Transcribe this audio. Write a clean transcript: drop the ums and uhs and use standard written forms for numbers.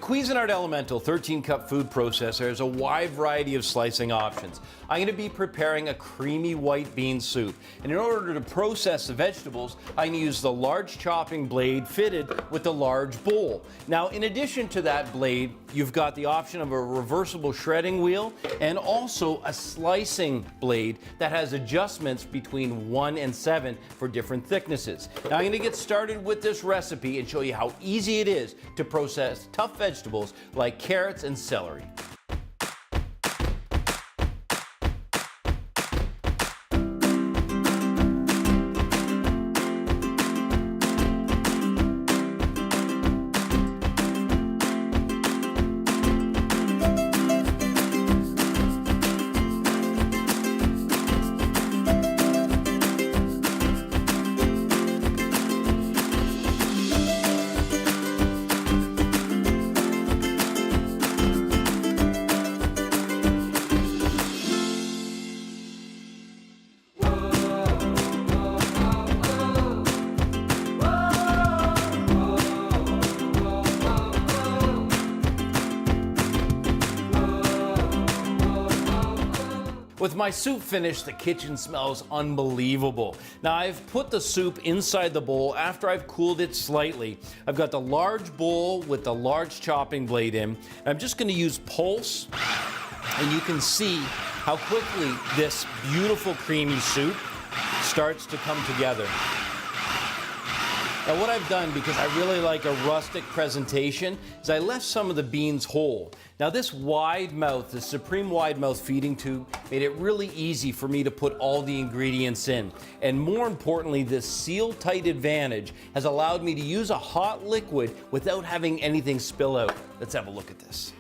Cuisinart Elemental 13-cup food processor has a wide variety of slicing options. I'm going to be preparing a creamy white bean soup. And in order to process the vegetables, I'm going to use the large chopping blade fitted with the large bowl. Now, in addition to that blade, you've got the option of a reversible shredding wheel and also a slicing blade that has adjustments between 1 and 7 for different thicknesses. Now, I'm going to get started with this recipe and show you how easy it is to process tough vegetables like carrots and celery. With my soup finished, the kitchen smells unbelievable. Now, I've put the soup inside the bowl after I've cooled it slightly. I've got the large bowl with the large chopping blade in. I'm just going to use pulse, and you can see how quickly this beautiful creamy soup starts to come together. Now, what I've done, because I really like a rustic presentation, is I left some of the beans whole. Now, this wide mouth, the Supreme wide mouth feeding tube, made it really easy for me to put all the ingredients in. And more importantly, this seal-tight advantage has allowed me to use a hot liquid without having anything spill out. Let's have a look at this.